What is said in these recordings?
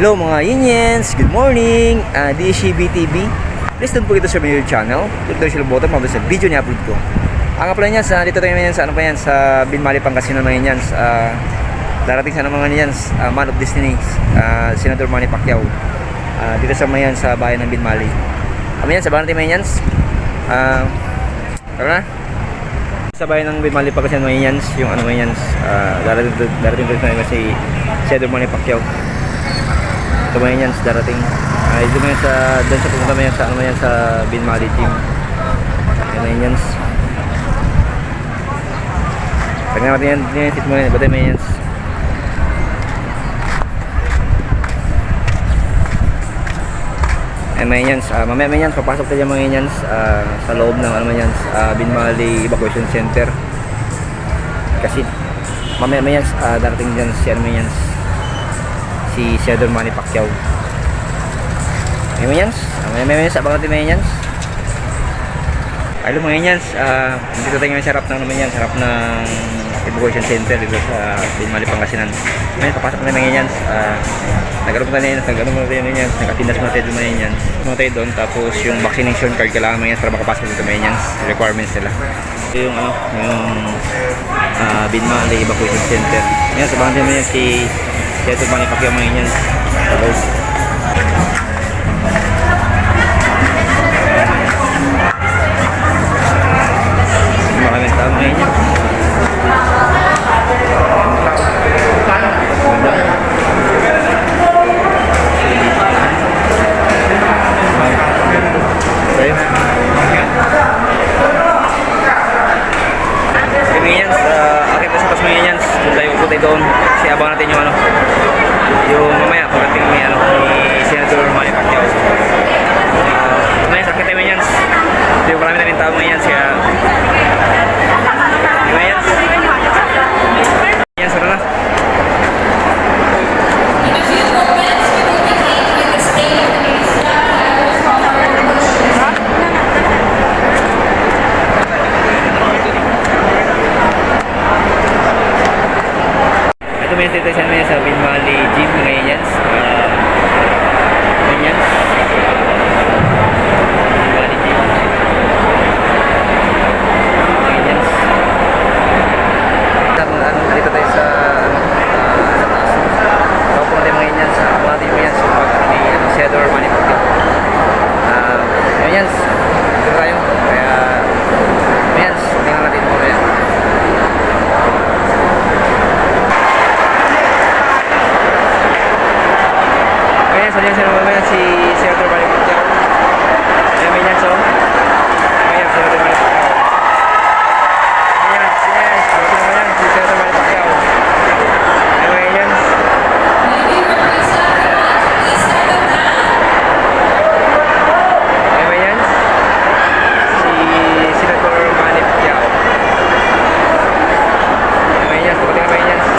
Hello mga Yiniens, good morning! This is BTV. Please don't forget to subscribe my channel. Click the share button para sa video ni upload ko. Ang nga pala niyan, dito tayo ngayon sa ano pa yan, sa Binmali Pangasinan mga Yiniens. Darating sa mga Yiniens, Man of Destiny, Senator Manny Pacquiao. Dito sa mga yan, sa bayan ng Binmali. Mga sa bayan natin mga Yiniens. Tara na. Sa bayan ng Binmali Pangasinan mga Yiniens, yung ano mga Yiniens, darating dito na si Senator Manny Pacquiao. Ito mga Yiniens, darating. Ito mga doon sa pumunta mga sa ano mga yan, sa Binmali team. Yan mga Yiniens. Tingnan natin yan, ito mga Yiniens, batay mga Yiniens. Mga Yiniens, mamaya mga Yiniens, papasok tayo mga Yiniens sa loob ng ano mga Yiniens, Binmali Evacuation Center. Kasi mamaya mga Yiniens, darating dyan si ano mga Yiniens, si Senator Manny Pacquiao. Mga Yiniens, mamaya Yiniens, abang natin mga Yiniens. Hello mga Yiniens, dito tayo ngayon sa harap ng ano mga Yiniens, harap ng Evacuation Center dito sa Binmali Pangasinan. Ngayon, papasok na mga Yiniens. Nagkaroon na Yiniens, nakatindas mo tayo doon mga Yiniens. Nagkaroon tayo doon, tapos yung vaccination card kailangan mga Yiniens para makapasok dito mga Yiniens. Requirements nila. Ito yung ano, yung Binmali Evacuation Center. Ngayon, sabahan din mga Yiniens si Senator Manny Pacquiao mga Yiniens. Hello. Maraming tao mga Yiniens. Doon kasi abang natin yung ano, yung mamaya pagdating ni ano ni Senator Manny Pacquiao. Mamaya sakit tayo Yiniens. Hindi marami na rin tao Yiniens kaya Yiniens. Yiniens, na. Dito sa Binmali gym mga Yiniens. Yiniens. Binmali gym. Yiniens. Dito tayo sa taas. Tapos natin mga Yiniens. Mga tayo mga Yiniens. Pag ni Senator Manny Pacquiao. Yiniens. Dito tayo. Kaya Yiniens. Tingnan natin mo yan. Sabihin sa naman si Senator Manny Pacquiao. Ayan may Yiniens, ayan Senator Manny Pacquiao. Ayan, si Senator Manny Pacquiao. Ayan may Yiniens. Ayan may Yiniens. Si Senator Manny Pacquiao. Ayan may Yiniens, kapatid na may Yiniens.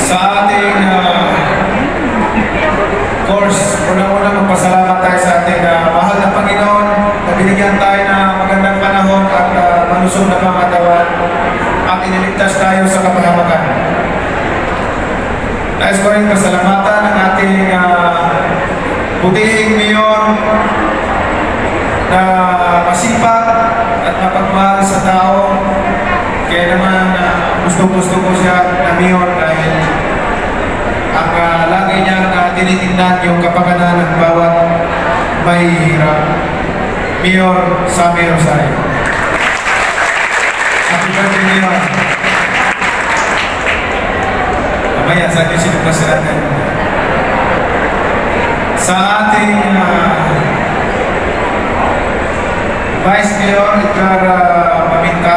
sa ating course, unang-unang magpasalamat tayo sa ating mahal na Panginoon na binigyan tayo ng magandang panahon at malusog na pangatawan at iniligtas tayo sa kapahamakan. Nais ko rin pasalamatan ng ating butihing mayor na masipag at mapagmahal sa tao. Kaya naman gusto ko siya na mayor dahil ang lagi niyang tinitingnan yung kapakanan ng bawat may hirap. Mayor Sammy Rosario. Happy birthday, Mayor. Mamaya, sa akin sinubas natin. Sa ating Vice Mayor Edgar Maminta,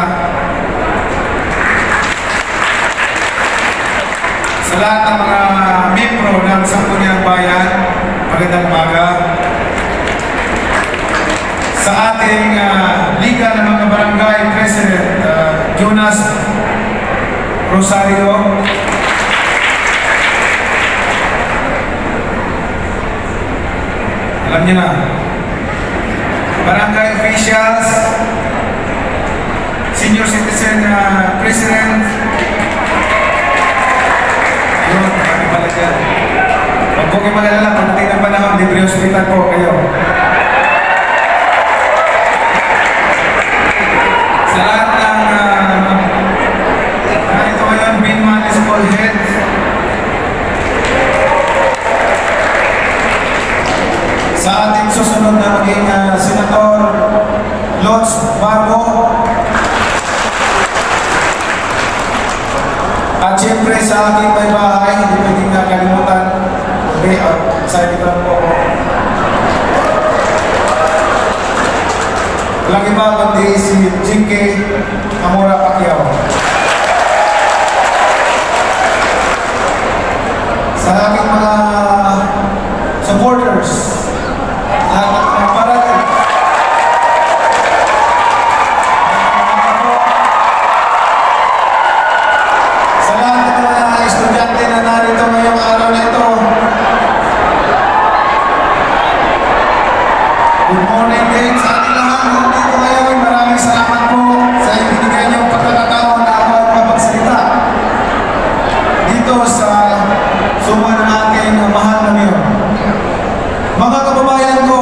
sa lahat ng mga membro ng Sangguniang Bayan, magandang umaga. Sa ating Liga ng mga Barangay President, Jonas Rosario, alam niyo na, Barangay Officials, Senior Citizen President, yun, kami pala dyan. Huwag po kayo mag-alala, pagdating ng panahon, libre hospital po kayo. Sa lahat ng ito ngayon, Binman School Head, sa ating susunod na maging Senator Lods Barbo, at siyempre sa ating may bahay, hindi pwedeng nakalimutan. Okay, sa likod po ako. Walang iba kundi si J.K. Amora Pacquiao. Sa aking mga supporters, lahat ng mga parating, sa lahat ng mga estudyante na narito ngayong araw na ito, good morning din sa ating lahat na nandito ngayon. Maraming salamat po sa ibinigay niyong pagkakataon na ako at mapagsalita dito sa suma ng ating mahal na mayor. Mga kababayan ko,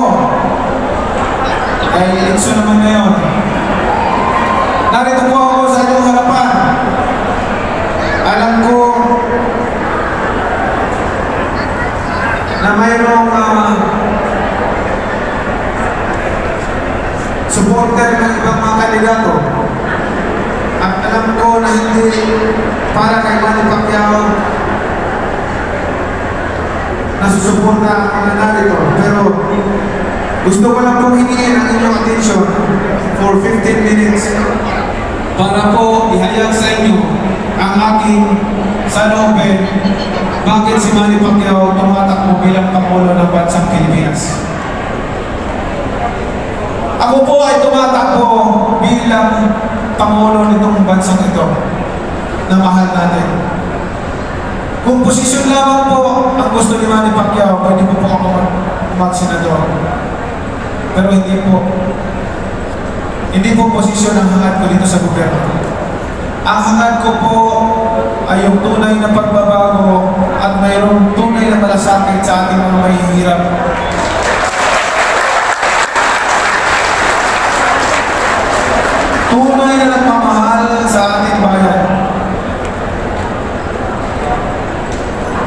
dahil eleksyon naman ngayon, narito po ako sa inyong harapan. Alam ko na mayroong supporter ng ibang mga kandidato. At alam ko na hindi para kay Manny Pacquiao nasusuporta ang mga narito. Pero gusto ko lang pong hingin ang inyong attention for 15 minutes para po ihayag sa inyo ang aking saloobin bakit si Manny Pacquiao tumatakbo bilang Pangulo ng Bansang Pilipinas. Ako po ay tumatakbo bilang Pangulo nitong bansang ito na mahal natin. Kung posisyon lamang po ang gusto ni Manny Pacquiao, pwede po ako mag-senador. Pero hindi po. Hindi po posisyon ang hangad ko dito sa gobyerno. Ang hangad ko po ay yung tunay na pagbabago at mayroong tunay na malasakit sa ating mga mahihirap. Tunay na nagmamahal sa ating bayan.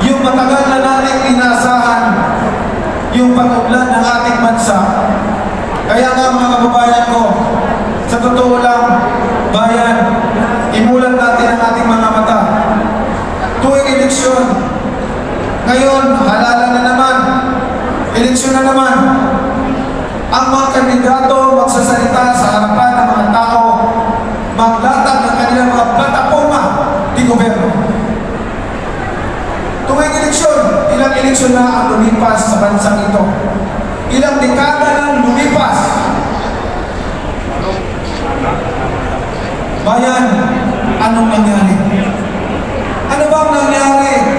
Yung matagal na nating inaasahan yung pag-unlad ng ating bansa. Kaya nga mga kababayan ko, sa totoo lang, bayan, imulat natin ang ating mga mata. Tuwing eleksyon, ngayon, halalan na naman, eleksyon na naman, ang mga kandidato magsasalita sa harapan ng mga tao, maglatag ng kanilang mga plataforma di gobyerno. Tuwing eleksyon, ilang eleksyon na ang lumipas sa bansang ito. Ilang dekada nang lumipas. Bayan, anong nangyari? Ano bang nangyari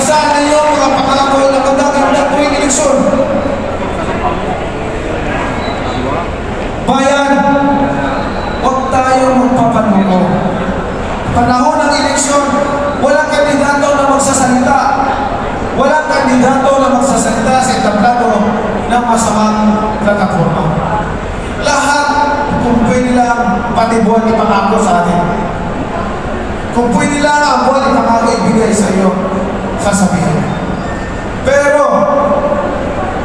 Nasaan na yung mga pangako na magaganda tuwing eleksyon? Bayan, huwag tayo magpapanuko. Panahon ng eleksyon, walang kandidato na magsasalita. Walang kandidato na magsasalita sa entablado ng masamang plataforma. Lahat, kung pwede lang, pati buwan ipangako sa atin. Kung pwede lang ang buwan ipangako ibigay sa iyo, sasabihin. Pero,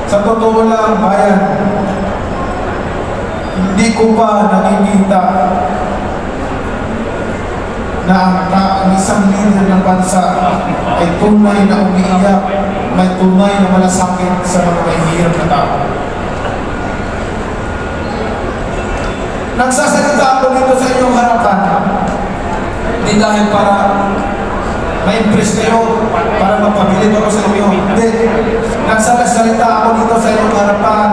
sa totoo lang, bayan, hindi ko pa nakikita na ang isang leader ng bansa ay tunay na umiiyak, may tunay na malasakit sa mga mahihirap na tao. Nagsasalita ako dito sa inyong harapan, hindi dahil para ma-impress kayo, para magpabilib ako sa inyo. Hindi. Nagsasalita ako dito sa inyong harapan,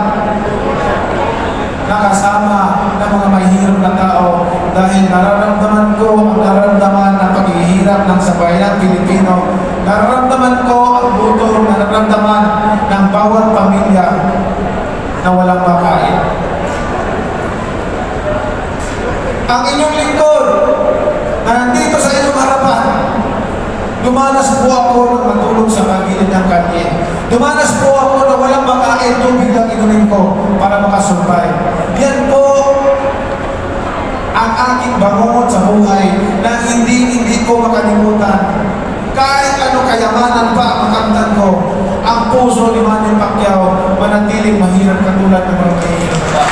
nakasama ng mga mahihirap na tao dahil nararamdaman ko ang nararamdaman ng paghihirap ng sabayang Pilipino. Nararamdaman ko ang gutom, nararamdaman ng bawat pamilya na walang makain. Ang inyong lingkod na nandito sa inyong harapan, dumanas po ako ng matulog sa kagilid ng kanye. Dumanas po ako na walang makain, tubig ang inumin ko para makasurbay. Yan po ang aking bangungot sa buhay na hindi ko makalimutan. Kahit ano kayamanan pa ang makamtan ko, ang puso ni Manny Pacquiao manatiling mahirap katulad ng mga mahirap pa.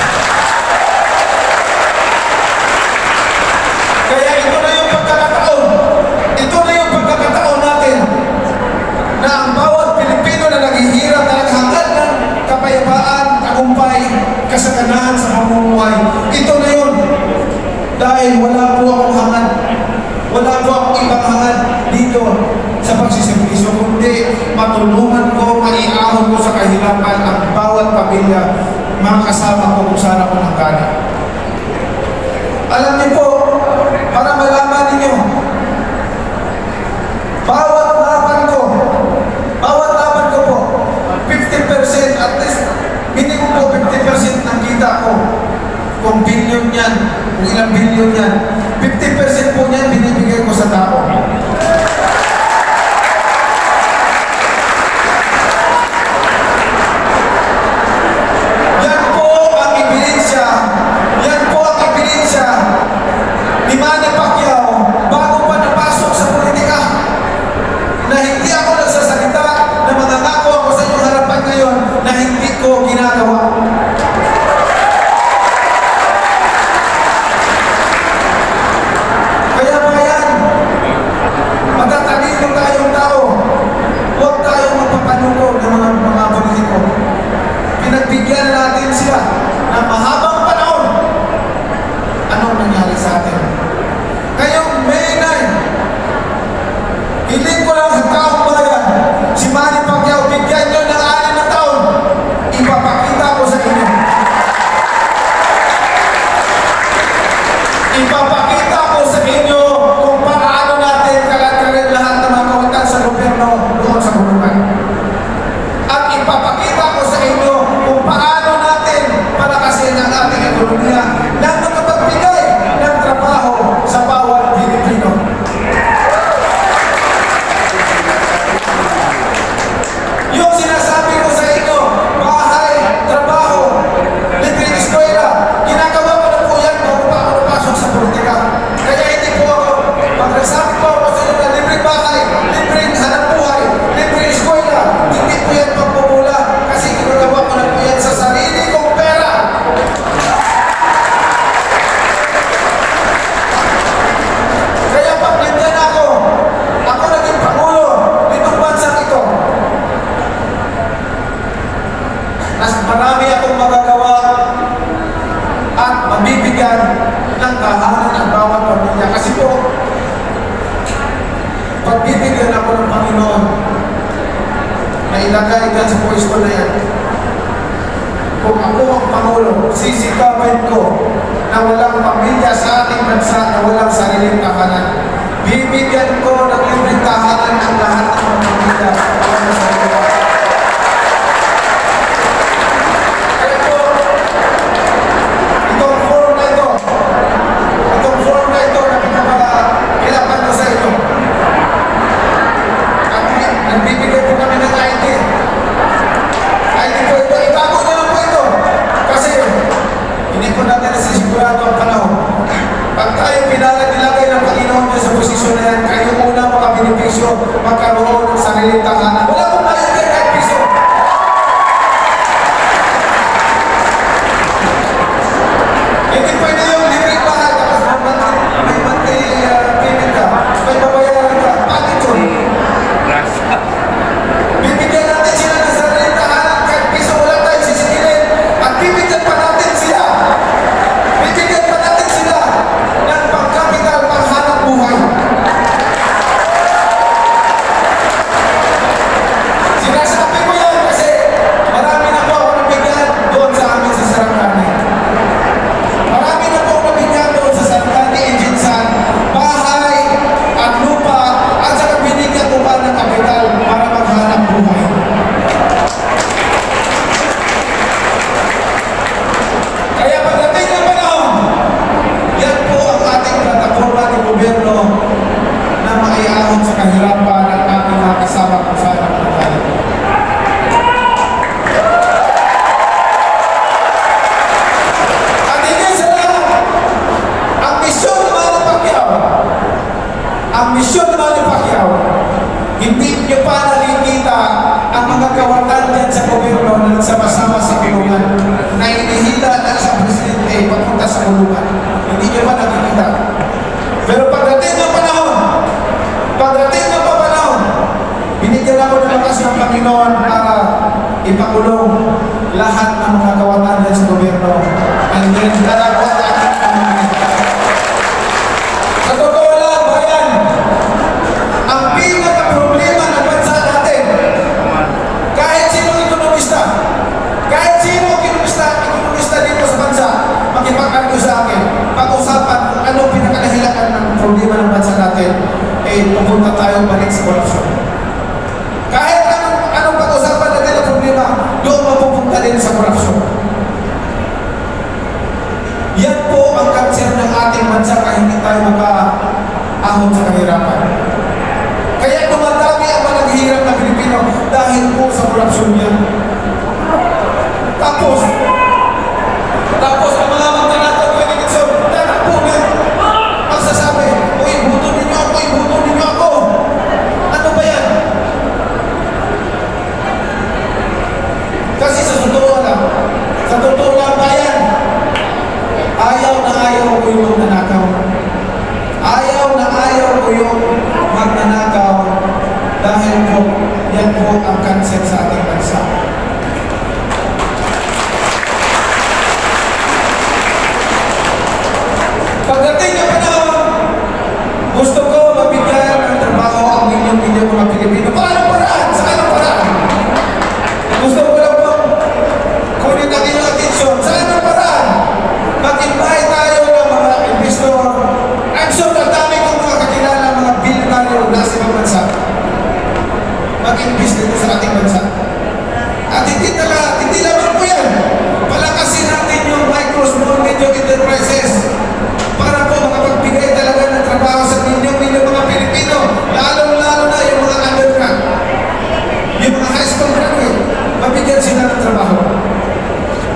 Kaya ito na yung pagkakataon. Ito na yung pagkakataon natin na ang bawat Pilipino na naghihirap na naghangad ng kapayapaan, tagumpay, kasaganahan sa pamumuhay. Ito na yun. Dahil wala po akong hangad. Wala po akong ibang hangad dito sa pagsiservisyo. Kundi matulungan ko, maiahon ko sa kahirapan ang bawat pamilya, mga kasama ko kung saan ako nanggaling. Alam niyo po, para malaman ninyo, bawat laban ko po, 50%, at least, minimum po 50% ng kita ko. Kung bilyon yan, kung ilang bilyon yan, 50% po niyan binibigay ko sa tao. Yan po ang ebidensya ni Manny Pacquiao bago pa napasok sa politika, na hindi ako nagsasalita, na mangangako ako sa inyong harapan ngayon na hindi ko ginagawa. Kaya bayan, matatalino tayong tao. Huwag tayong magpapanunod ng mga politiko. Pinagbigyan natin sila ng mahabang panahon. Anong nangyari sa atin? Ngayong May 9, hiling ko lang sa taong bayan, si Manny Pacquiao, bigyan nyo ng 6 na taon. Ipapakita ko sa inyo. Ipapakita ko sa inyo kung paano natin kalagkarin lahat ng mga kawatan sa gobyerno doon sa bulungan. At ipapakita ko sa inyo kung paano natin palakasin ang ating ekonomiya na makapagbigay ng trabaho sa bawat Pilipino. Yung sinasabi ko sa inyo, bahay, trabaho, libreng eskwela, ginagawa ko na po yan bago pa ako napasok sa politika. Kaya hindi po ako, pag nagsabi po ako sa inyo na libreng bahay, libreng hanap buhay, libreng eskwela, hindi po yan pagpupula kasi ginagawa ko na po yan sa sarili kong pera. Kaya pag nandiyan ako naging pangulo nitong bansang ito. Mas marami akong magagawa at mabibigyan ng tahanan ng bawat pamilya. Kasi po, pagbibigyan ako ng Panginoon na ilagay dyan sa pwesto na yan. Kung ako ang Pangulo, sisikapin ko na walang pamilya sa ating bansa na walang sariling tahanan. Bibigyan ko ng libreng tahanan ang lahat ng mga pamilya gusto magkaroon ng sariling tahanan. Wala akong bayad yan kahit piso. Hindi pwede yung libreng bahay tapos may monthly payment ka, may babayaran ka. Bakit yun? Bibigyan natin sila ng sariling tahanan kahit piso wala tayo sisingilin at bibigyan pa natin sila. Bibigyan pa natin sila ng pangkapital panghanap buhay. Sinasabi ko yan kasi marami na po ako nabigyan doon sa amin sa Sarangani. Marami na po ako nabigyan doon sa Sarangani, Injinsan, bahay at lupa at saka binigyan ko pa ng kapital para maghanap buhay. Kaya pagdating ng panahon, yan po ang ating plataforma ng gobyerno na maiahon sa kahirapan ng ating mga kasama kung saan ang tayo. At higit sa lahat, ang misyon ng Manny Pacquiao, hindi nyo pa nakikita ang mga kawatan dyan sa gobyerno na nagsama-sama sa kulungan na inihila na sa presidente papunta sa kulungan. Hindi nyo pa nakikita. Pero pagdating ng panahon, binigyan ako ng lakas ng Panginoon para ipakulong lahat ng mga kawatan dyan sa gobyerno. And then, lalagwan natin ang mga sa totoo lang, bayan, ang pinaka-problema ng bansa natin, kahit sino ekonomista dito sa bansa, makipag-argue sa akin, pag-usapan kung anong pinakadahilan ng problema ng bansa natin, pupunta tayo balik sa korupsyon. Kahit anong pag-usapan natin ang problema, doon mapupunta din sa korupsyon. Yan po ang kanser ng ating bansa kaya hindi tayo makaahon sa kahirapan. Kaya dumadami ang mga naghihirap na Pilipino dahil po sa korupsyon yan. Tapos ang mga magtanatag ko yung Nixon, tanak po na magsasabi, ibuto ninyo ako. Ano ba yan? Kasi sa totoo lang bayan, ayaw ko yung magnanakaw. Ayaw ko yung magnanakaw dahil po, yan po ang kanser sa ating bansa. Pagdating ng panahon, gusto ko mabigyan ng trabaho ang milyong-milyong mga Pilipino. Paano paraan? Sa anong paraan? Gusto ko lang po kunin ang inyong atensyon. Sa anong paraan? Mag-invite tayo ng mga investor. I'm sure ang dami kong mga kakilala, mga bilyonaryo na sa ibang bansa. Mag-invest dito sa ating bansa. At hindi lamang po yan. Palakasin natin yung micro, small, medium enterprises para po makapagbigay talaga ng trabaho sa milyong-milyong mga Pilipino, lalong-lalo na yung mga undergrad, yung mga high school graduate, mabigyan sila ng trabaho.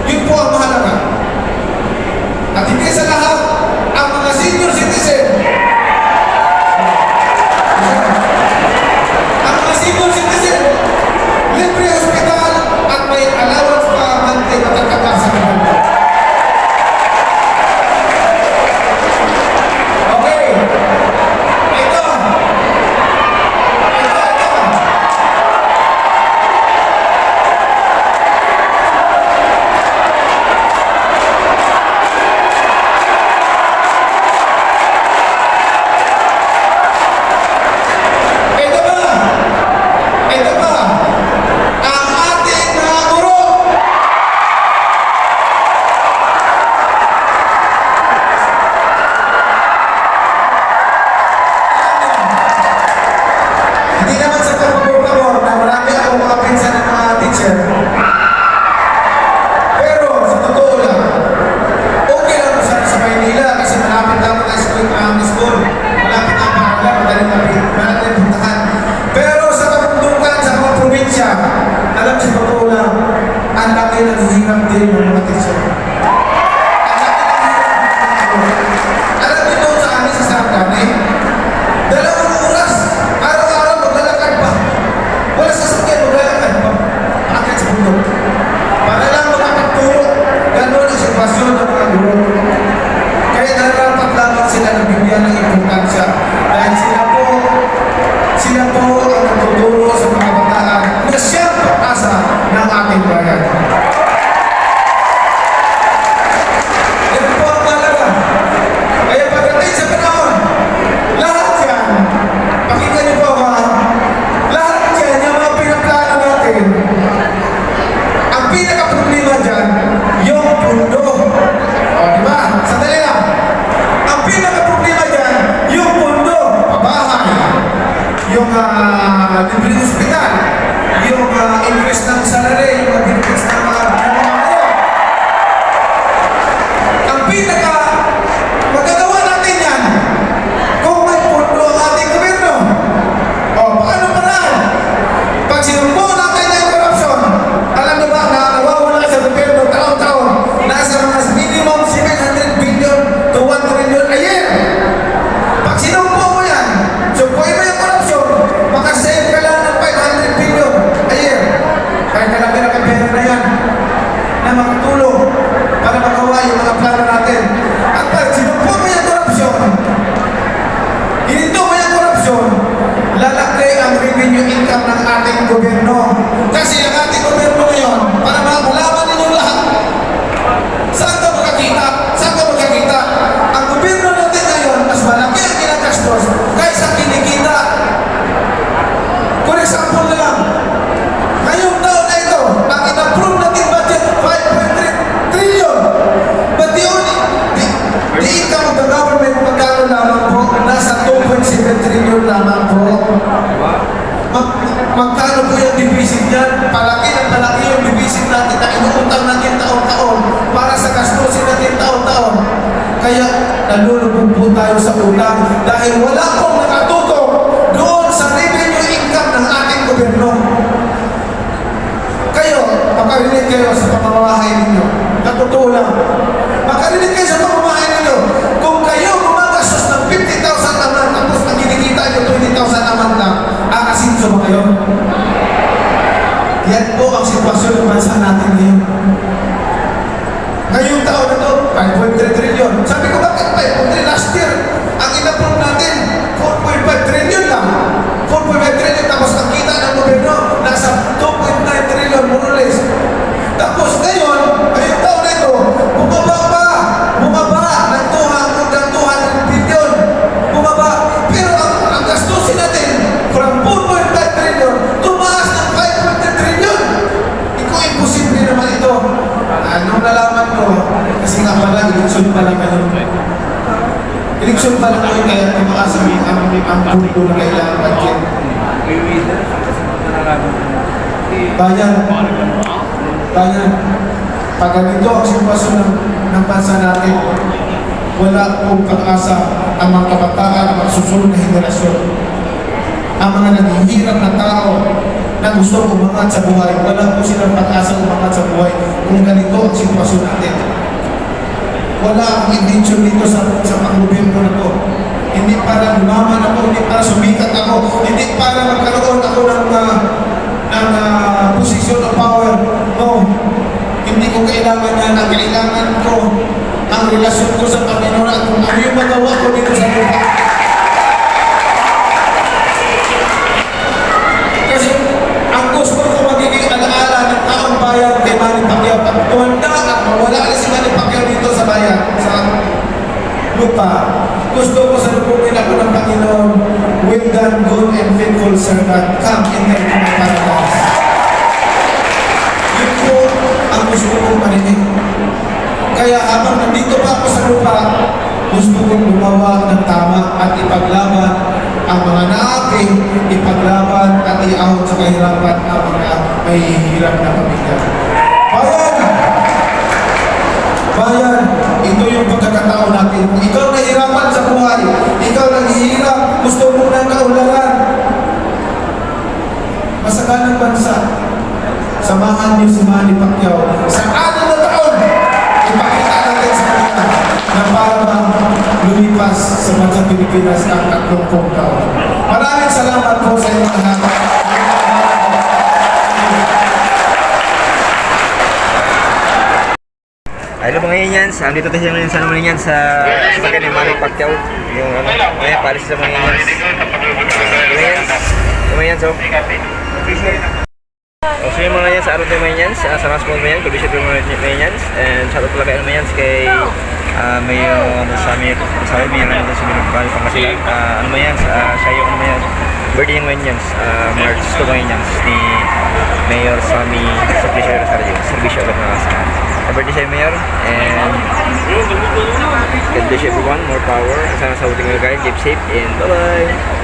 Yun po ang mahalaga. At hindi sa lahat, ang mga senior citizen, ang mga senior citizen, libre hospital, yung increase ng salary, yung benefits ng mga mayor. Ang pinaka magagawa natin yan kung may puno ang ating gobyerno. O, paano paraan? Pag sinumpo natin ang korupsyon, alam niyo ba na nawawala sa gobyerno taon-taon, nasa mga minimum 700 billion to 1 trillion a year. Pag sinumpo mo yan, sumpuin mo yung korupsyon, makasave ka lang ng 500 billion a year. Kaya kalaki na ang pera na yan na makatulong para magawa yung mga plano natin. At pag sinumpo mo yung korupsyon, hininto mo yung korupsyon, lalaki ang revenue income ng ating gobyerno. Kasi ang ating gobyerno ngayon, para malaman ninyo lahat, saan ka makakita? Saan ka makakita? Ang gobyerno natin ngayon, mas malaki ang ginagastos kaysa kinikita. For example na lang, ngayong taon na ito, ang in-approve natin budget, 5.3 trillion. But the income of the government, magkano lamang po? Nasa 2.7 trillion lamang po. Magkano po yung deficit niyan? Palaki yung deficit natin na inuutang natin taon-taon para sa gastusin natin taon-taon. Kaya nalulubog po tayo sa utang dahil wala pong nakatutok doon sa revenue income ng ating gobyerno. Kayo, makarinig kayo sa pamamahay ninyo. Natotoo lang. Makarinig kayo sa pamamahay ninyo. Kung kayo gumagastos ng 50,000 naman tapos ang kinikita nyo 20,000 naman lang, akasinso ba kayo? Yan po ang sitwasyon ng bansa natin ngayon. Ngayong taon na ito, 5.3 trillion. Sabi ko, bakit 5.3 last year? Ang in-approve natin, 4.5 trillion lang. 4.5 trillion, tapos ang kita ng gobyerno, nasa 2.9 trillion, more or less. Tapos ngayon, ngayong taon na ito, bumaba ng 200 billion. Bumaba. Pero ang gastusin natin, from 4.5 trillion, tumaas ng 5.3 trillion. Imposible naman ito. Anong nalaman ko? Kasi nga pala, eleksyon pa lang ngayon. Eleksyon pa lang ngayon, kaya tumaas ang punto na kailangan budget. Bayan, pag ganito ang sitwasyon ng bansa natin, wala pong pag-asa ang mga kabataan, ang mga susunod na henerasyon. Ang mga naghihirap na tao na gusto umangat sa buhay, wala po silang pag-asa umangat sa buhay kung ganito ang sitwasyon natin. Wala akong intention dito sa pang-gobyerno na to. Hindi para lumaman ako, hindi para sumikat ako, hindi para magkaroon ako ng position of power. No. Hindi ko kailangan yan. Ang kailangan ko, ang relasyon ko sa Panginoon at kung ano yung magawa ko dito sa lupa. Kasi ang gusto ko magiging alaala ng taong bayan kay Manny Pacquiao. Pag tumanda at mawala na si Manny Pacquiao dito sa bayan, sa lupa, gusto ko sa lupugin ako ng Panginoon, well done, good and faithful servant, come enter into my paradise. Yun po ang gusto kong marinig. Kaya habang nandito pa ako sa lupa, gusto kong gumawa ng tama at ipaglaban ang mga naapi, ipaglaban at iahon sa kahirapan ang mga may hirap na pamilya. Bayan, ito yung pagkakataon natin. Kung ikaw nahihirapan sa buhay, ikaw naghihirap, gusto mo ng kaularan, masaganang bansa, samahan niyo si Manny Pacquiao sa 6 na taon. Ipakita natin sa kanila na para bang lumipas sa bansang Pilipinas ang 30 taon. Maraming salamat po sa inyo lahat. Hello mga Inyans, andito tayo ngayon sa naman Inyans sa bagan ni Manny Pacquiao. Yung may palis sa mga Inyans. Mga Inyans, oh. So yung mga Inyans, araw tayo mga Inyans, sa mga small mga Inyans, kubisip yung mga Inyans. And shout out pala kayo mga Inyans kay Mayor Sami Mayor namin sa Binubali Pangasinan. Ano mga Inyans, siya yung ano mga Inyans, birthday yung mga Inyans, March 2 mga Inyans ni Mayor Sami Servisyo agad mga Inyans. Happy birthday sa'yo, Mayor, and God bless you everyone, more power. Sana sa uting mga guys, keep safe, and bye-bye!